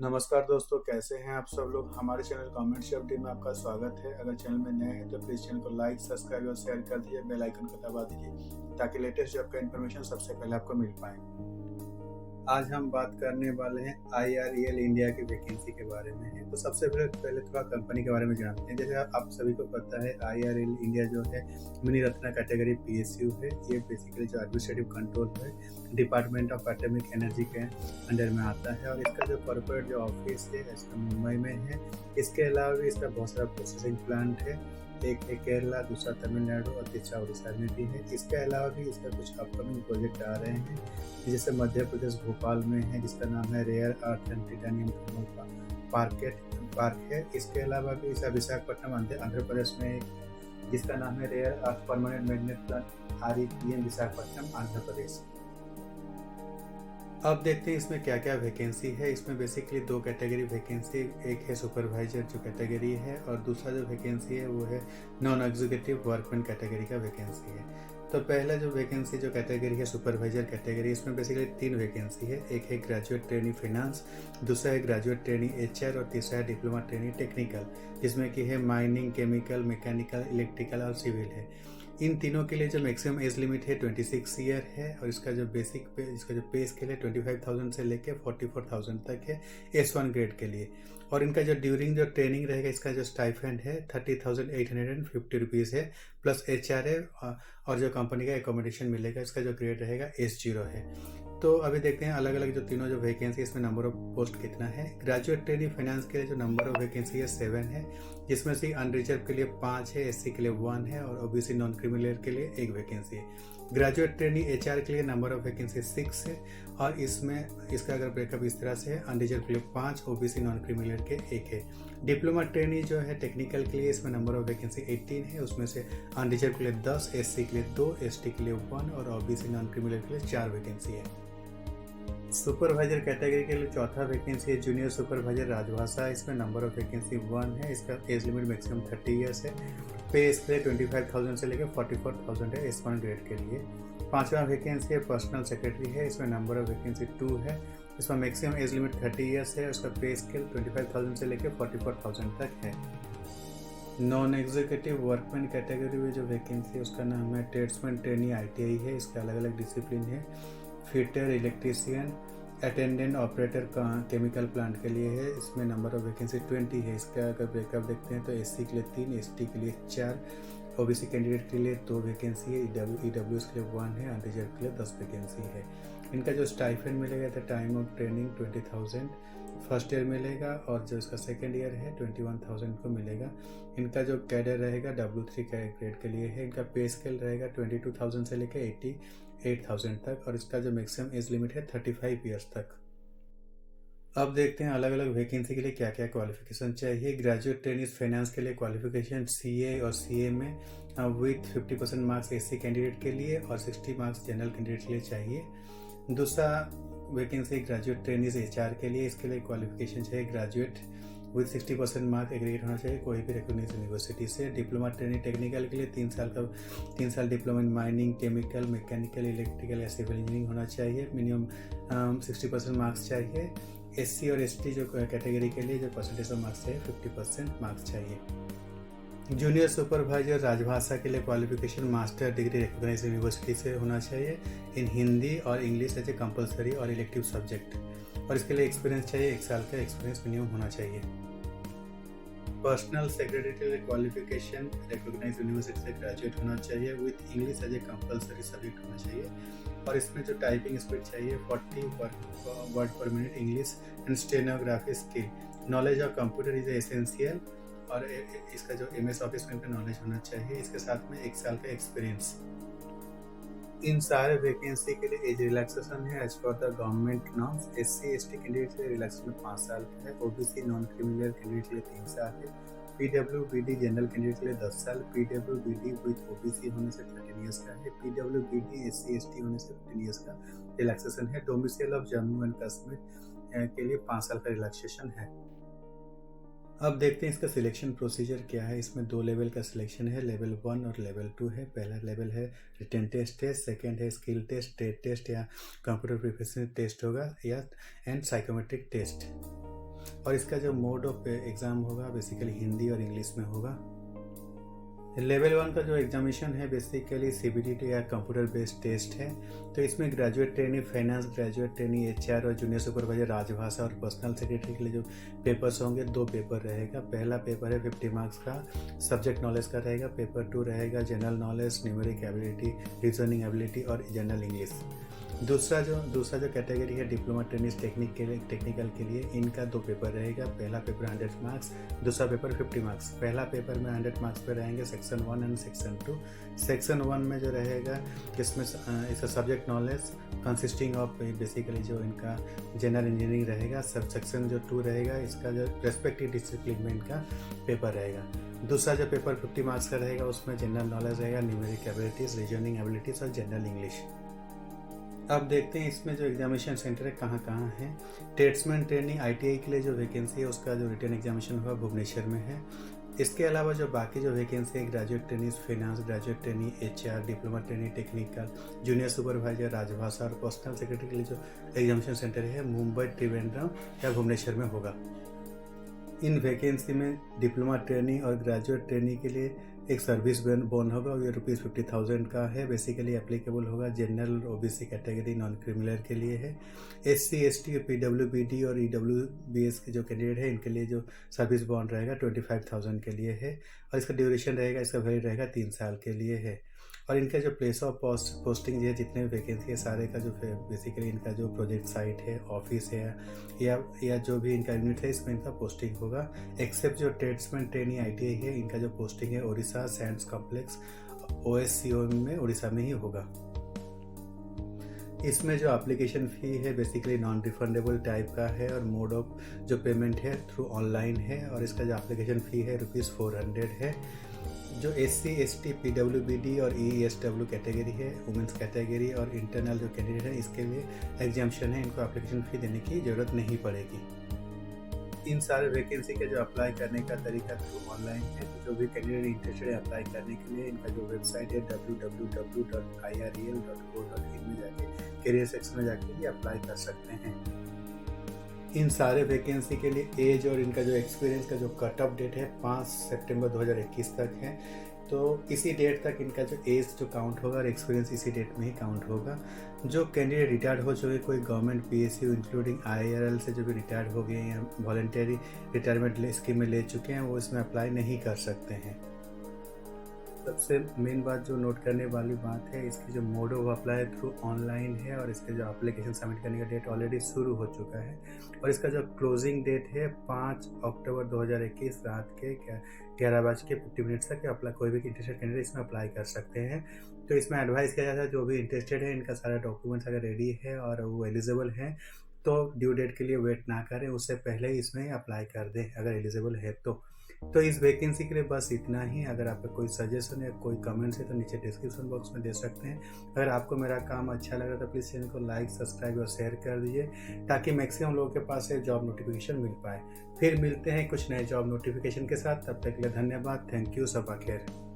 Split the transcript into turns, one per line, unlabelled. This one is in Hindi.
नमस्कार दोस्तों, कैसे हैं आप सब लोग। हमारे चैनल कमेंट से अपडेट में आपका स्वागत है। अगर चैनल में नए हैं तो प्लीज़ चैनल को लाइक, सब्सक्राइब और शेयर कर दीजिए। बेल आइकन को दबा दीजिए ताकि लेटेस्ट जॉब का इन्फॉर्मेशन सबसे पहले आपको मिल पाए। आज हम बात करने वाले हैं IREL इंडिया की वैकेंसी के बारे में है। तो सबसे पहले थोड़ा कंपनी के बारे में जानते हैं। जैसे आप सभी को पता है, IREL इंडिया जो है मिनी रत्ना कैटेगरी PSU है। ये बेसिकली जो एडमिनिस्ट्रेटिव कंट्रोल है डिपार्टमेंट ऑफ एटॉमिक एनर्जी के अंडर में आता है, और इसका जो कॉर्पोरेट जो ऑफिस है इसका मुंबई में है। इसके अलावा भी इसका बहुत सारा प्रोसेसिंग प्लांट है। एक है केरला, दूसरा तमिलनाडु और तीसरा उड़ीसा में भी है। इसके अलावा भी इसका कुछ अपकमिंग प्रोजेक्ट आ रहे हैं, जैसे मध्य प्रदेश भोपाल में है जिसका नाम है rare earth and titanium thermal park है। इसके अलावा भी इसका विशाखापट्टनम आंध्र प्रदेश में एक जिसका नाम है rare earth permanent magnet plant REPM Visakhapatnam Andhra Pradesh. अब देखते हैं इसमें क्या क्या वैकेंसी है। इसमें बेसिकली दो कैटेगरी वैकेंसी, एक है सुपरवाइजर जो कैटेगरी है, और दूसरा जो वैकेंसी है वो है नॉन एग्जीक्यूटिव वर्कमैन कैटेगरी का वैकेंसी है। तो पहला जो वैकेंसी जो कैटेगरी है सुपरवाइजर कैटेगरी, इसमें बेसिकली 3 वैकेंसी है। एक है ग्रेजुएट ट्रेनी फाइनेंस, दूसरा है ग्रेजुएट ट्रेनी HR और तीसरा है डिप्लोमा ट्रेनी टेक्निकल, जिसमें कि है माइनिंग, केमिकल, मैकेनिकल, इलेक्ट्रिकल और सिविल है। इन तीनों के लिए जो मैक्सिमम एज लिमिट है 26 ईयर है, और इसका जो बेसिक पे इसका जो पे स्केल है 25,000 से लेकर 44,000 तक है S1 ग्रेड के लिए। और इनका जो ड्यूरिंग जो ट्रेनिंग रहेगा इसका जो स्टाइफेंड है 30,850 रुपीज़ है, प्लस HR है, और जो कंपनी का एकोमोडेशन मिलेगा। इसका जो ग्रेड रहेगा S0 है। तो अभी देखते हैं अलग अलग जो तीनों जो वैकेंसी इसमें नंबर ऑफ पोस्ट कितना है। ग्रेजुएट ट्रेनी फाइनेंस के लिए जो नंबर ऑफ वैकेंसी है 7 है, जिसमें से अनरिजर्व के लिए 5 है, SC के लिए 1 है, और OBC नॉन क्रिमिनल के लिए 1 वैकेंसी है। ग्रेजुएट ट्रेनी HR के लिए नंबर ऑफ वैकेंसी 6 है, और इसमें इसका अगर ब्रेकअप इस तरह से है, अनरिजर्व के लिए 5, OBC नॉन क्रिमिनल के 1 है। डिप्लोमा ट्रेनी जो है टेक्निकल के लिए, इसमें नंबर ऑफ वैकेंसी 18 है, उसमें से अनरिजर्व के लिए 10, SC के लिए 2, ST के लिए 1 और OBC नॉन क्रिमिनल के लिए 4 वैकेंसी है। सुपरवाइजर कैटेगरी के लिए चौथा वैकेंसी है जूनियर सुपरवाइजर राजभाषा। इसमें नंबर ऑफ वैकेंसी 1 है। इसका एज लिमिट मैक्सिमम 30 ईयर्स है। पे इसके लिए 25,000 से लेकर 44,000 है S1 ग्रेड के लिए। पांचवा वैकेंसी है पर्सनल सेक्रेटरी है। इसमें नंबर ऑफ वैकेंसी 2 है। इसमें मैक्सिमम एज लिमिट 30 ईयर्स है। उसका पे स्केल 25,000 से लेकर 44,000 तक है। नॉन एग्जीक्यूटिव वर्कमैन कैटेगरी में जो वैकेंसी है उसका नाम है ट्रेड्समैन ट्रेनी ITI है। इसके अलग अलग डिसिप्लिन है। फिटर, इलेक्ट्रीशियन, अटेंडेंट, ऑपरेटर का केमिकल प्लांट के लिए है। इसमें नंबर ऑफ वैकेंसी 20 है। इसका अगर ब्रेकअप देखते हैं तो SC के लिए 3, ST के लिए 4, OBC कैंडिडेट के लिए 2 वैकेंसी है, EWS के लिए 1 है, अनरिजर्व के लिए 10 वैकेंसी है। इनका जो स्टाइफेंड मिलेगा the time of training 20,000 first year मिलेगा, और जो इसका सेकेंड ईयर है 21,000 को मिलेगा। इनका जो कैडर रहेगा W3 ग्रेड के लिए है। इनका पे स्केल रहेगा 22,000 से लेकर 88,000 तक, और इसका जो मैक्सिमम एज लिमिट है 35 ईयर्स तक। अब देखते हैं अलग अलग वैकेंसी के लिए क्या क्या क्वालिफिकेशन चाहिए। ग्रेजुएट ट्रेनिस फाइनेंस के लिए क्वालिफिकेशन CA और CA में विथ 50% मार्क्स SC कैंडिडेट के लिए और 60 मार्क्स जनरल कैंडिडेट के लिए चाहिए। दूसरा वैकेंसी ग्रेजुएट ट्रेनिस HR के लिए, इसके लिए क्वालिफिकेशन चाहिए ग्रेजुएट विथ 60% मार्क एग्रीगेट होना चाहिए कोई भी रिकॉग्नाइज्ड यूनिवर्सिटी से। डिप्लोमा ट्रेनिंग टेक्निकल के लिए 3 साल diploma in mining, chemical, mechanical, electrical या सिविल इंजीनियरिंग होना चाहिए। मिनिमम 60% मार्क्स चाहिए। SC और ST जो कैटेगरी के लिए जो परसेंटेज ऑफ मार्क्स चाहिए 50% मार्क्स चाहिए। जूनियर सुपरवाइजर राजभाषा के लिए qualification master degree recognised university से होना चाहिए इन हिंदी और इंग्लिश एज ए कंपलसरी और इलेक्टिव सब्जेक्ट, और इसके लिए एक्सपीरियंस चाहिए, 1 साल का एक्सपीरियंस मिनिमम होना चाहिए। पर्सनल सेक्रेटरी के लिए क्वालिफिकेशन रिकॉग्नाइज्ड यूनिवर्सिटी से ग्रेजुएट होना चाहिए with English as a compulsory subject होना चाहिए, और इसमें जो टाइपिंग स्पीड चाहिए 40 वर्ड पर minute English and stenography skill. Knowledge of computer is essential, और इसका जो MS ऑफिस में नॉलेज होना चाहिए। इसके साथ में 1 साल का एक्सपीरियंस। इन सारे वैकेंसी के लिए एज रिलैक्सेशन है as per the government norms. SC ST candidate के लिए रिलैक्सेशन 5 साल का है। OBC नॉन क्रिमिनल कैंडिडेट के लिए 3 साल है। PWBD जनरल कैंडिडेट के लिए 10 साल। PWBD विथ OBC होने से 13 ईयर्स का है। PWBD SC ST होने से 15 ईयर्स का रिलैक्सेशन है। Domicile of Jammu and Kashmir के लिए 5 साल का रिलैक्सेशन है। अब देखते हैं इसका सिलेक्शन प्रोसीजर क्या है। इसमें 2 लेवल का सिलेक्शन है, लेवल 1 और लेवल 2 है। पहला लेवल है रिटन टेस्ट है, सेकेंड है स्किल टेस्ट, ट्रेड टेस्ट या कंप्यूटर प्रोफेशनल टेस्ट होगा, या एंड साइकोमेट्रिक टेस्ट। और इसका जो मोड ऑफ एग्ज़ाम होगा बेसिकली हिंदी और इंग्लिश में होगा। लेवल 1 का जो एग्जामिनेशन है बेसिकली सीबीटी या कंप्यूटर बेस्ड टेस्ट है। तो इसमें graduate trainee finance, graduate trainee HR और जूनियर सुपरवाइजर राजभाषा और पर्सनल सेक्रेटरी के लिए जो पेपर्स होंगे 2 पेपर रहेगा। पहला पेपर है 50 मार्क्स का सब्जेक्ट नॉलेज का रहेगा। पेपर 2 रहेगा general knowledge, numeric ability, reasoning ability और जनरल इंग्लिश। दूसरा जो कैटेगरी है डिप्लोमा ट्रेनिंग टेक्निकल के लिए इनका 2 पेपर रहेगा। पहला पेपर 100 मार्क्स, दूसरा पेपर 50 मार्क्स। पहला पेपर में 100 मार्क्स पे रहेंगे सेक्शन 1 एंड सेक्शन 2। सेक्शन 1 में जो रहेगा इसमें इसका subject knowledge consisting of basically जो इनका जनरल इंजीनियरिंग रहेगा। सब सेक्शन जो 2 रहेगा इसका जो रेस्पेक्टिव डिसिप्लिन में इनका पेपर रहेगा। दूसरा जो पेपर 50 मार्क्स का रहेगा उसमें जनरल नॉलेज रहेगा, न्यूमेरिक एबिलिटीज़, रीजनिंग एबिलिटीज़ और जनरल इंग्लिश। अब देखते हैं इसमें जो एग्जामिनेशन सेंटर है कहाँ कहाँ है। ट्रेड्समैन ट्रेनिंग आईटीआई के लिए जो वैकेंसी है उसका जो रिटन एग्जामिनेशन हुआ भुवनेश्वर में है। इसके अलावा जो बाकी जो वैकेंसी है graduate training finance, graduate training HR, diploma training technical, junior supervisor राजभाषा और पर्सनल सेक्रेटरी के लिए जो एग्जामिनेशन सेंटर है मुंबई, त्रिवेंद्रम या भुवनेश्वर में होगा। इन वैकेंसी में डिप्लोमा ट्रेनिंग और ग्रेजुएट ट्रेनिंग के लिए एक सर्विस बॉन्ड होगा और ये ₹50,000 का है। बेसिकली एप्लीकेबल होगा general OBC category non criminal के लिए है। एससी, एसटी, पीडब्ल्यूबीडी और ईडब्ल्यूबीएस के जो कैंडिडेट है इनके लिए जो सर्विस बॉन्ड रहेगा 25,000 के लिए है और इसका ड्यूरेशन रहेगा, इसका वैलिड रहेगा 3 साल के लिए है। और इनका जो प्लेस ऑफ पोस्टिंग है जितने भी वैकेंसी है सारे का जो बेसिकली इनका जो प्रोजेक्ट साइट है, ऑफिस है या जो भी इनका यूनिट है इसमें इनका पोस्टिंग होगा। एक्सेप्ट जो ट्रेड्समैन ट्रेनिंग आईटीआई है इनका जो पोस्टिंग है उड़ीसा सैंड्स कॉम्प्लेक्स ओएससीओ में उड़ीसा में ही होगा। इसमें जो एप्लीकेशन फ़ी है बेसिकली नॉन रिफंडेबल टाइप का है और मोड ऑफ जो पेमेंट है थ्रू ऑनलाइन है और इसका जो एप्लीकेशन फ़ी है ₹400 है। जो एससी, एसटी, पीडब्ल्यूबीडी और ईएसडब्ल्यू कैटेगरी है, वुमेंस कैटेगरी और इंटरनल जो कैंडिडेट है इसके लिए एग्जाम्पशन है, इनको एप्लीकेशन फ़ी देने की ज़रूरत नहीं पड़ेगी। इन सारे वैकेंसी के जो अप्लाई करने का तरीका थ्रू ऑनलाइन है। तो जो भी कैंडिडेट इंटरेस्टेड है अप्लाई करने के लिए इनका जो वेबसाइट है www.irel.co.in में जाके करियर सेक्शन में जाके भी अप्लाई कर सकते हैं। इन सारे वैकेंसी के लिए एज और इनका जो एक्सपीरियंस का जो कट ऑफ डेट है 5 सितंबर 2021 तक है। तो इसी डेट तक इनका जो एज जो काउंट होगा और एक्सपीरियंस इसी डेट में ही काउंट होगा। जो कैंडिडेट रिटायर्ड हो चुके, कोई गवर्नमेंट पीएसयू इंक्लूडिंग आईआरएल से जो भी रिटायर्ड हो गए हैं या वॉलंटरी रिटायरमेंट स्कीम में ले चुके हैं वो इसमें अप्लाई नहीं कर सकते हैं। सबसे मेन बात जो नोट करने वाली बात है इसकी जो mode of apply through online है और इसके जो एप्लीकेशन सबमिट करने का डेट ऑलरेडी शुरू हो चुका है और इसका जो क्लोजिंग डेट है 5 अक्टूबर 2021 रात के 11:50 तक अप्लाई कोई भी इंटरेस्टेड कैंडिडेट इसमें अप्लाई कर सकते हैं। तो इसमें एडवाइस किया जाता है जो भी इंटरेस्टेड है इनका सारा डॉक्यूमेंट्स अगर रेडी है और वो एलिजिबल है तो ड्यू डेट के लिए वेट ना करें, उससे पहले ही इसमें अप्लाई कर दें अगर एलिजिबल है तो इस वैकेंसी के लिए बस इतना ही। अगर आपका कोई सजेशन या कोई कमेंट्स है तो नीचे डिस्क्रिप्शन बॉक्स में दे सकते हैं। अगर आपको मेरा काम अच्छा लगा तो प्लीज़ चैनल को लाइक, सब्सक्राइब और शेयर कर दीजिए ताकि मैक्सिमम लोगों के पास से जॉब नोटिफिकेशन मिल पाए। फिर मिलते हैं कुछ नए जॉब नोटिफिकेशन के साथ, तब तक के लिए धन्यवाद। थैंक यू, सबा खैर।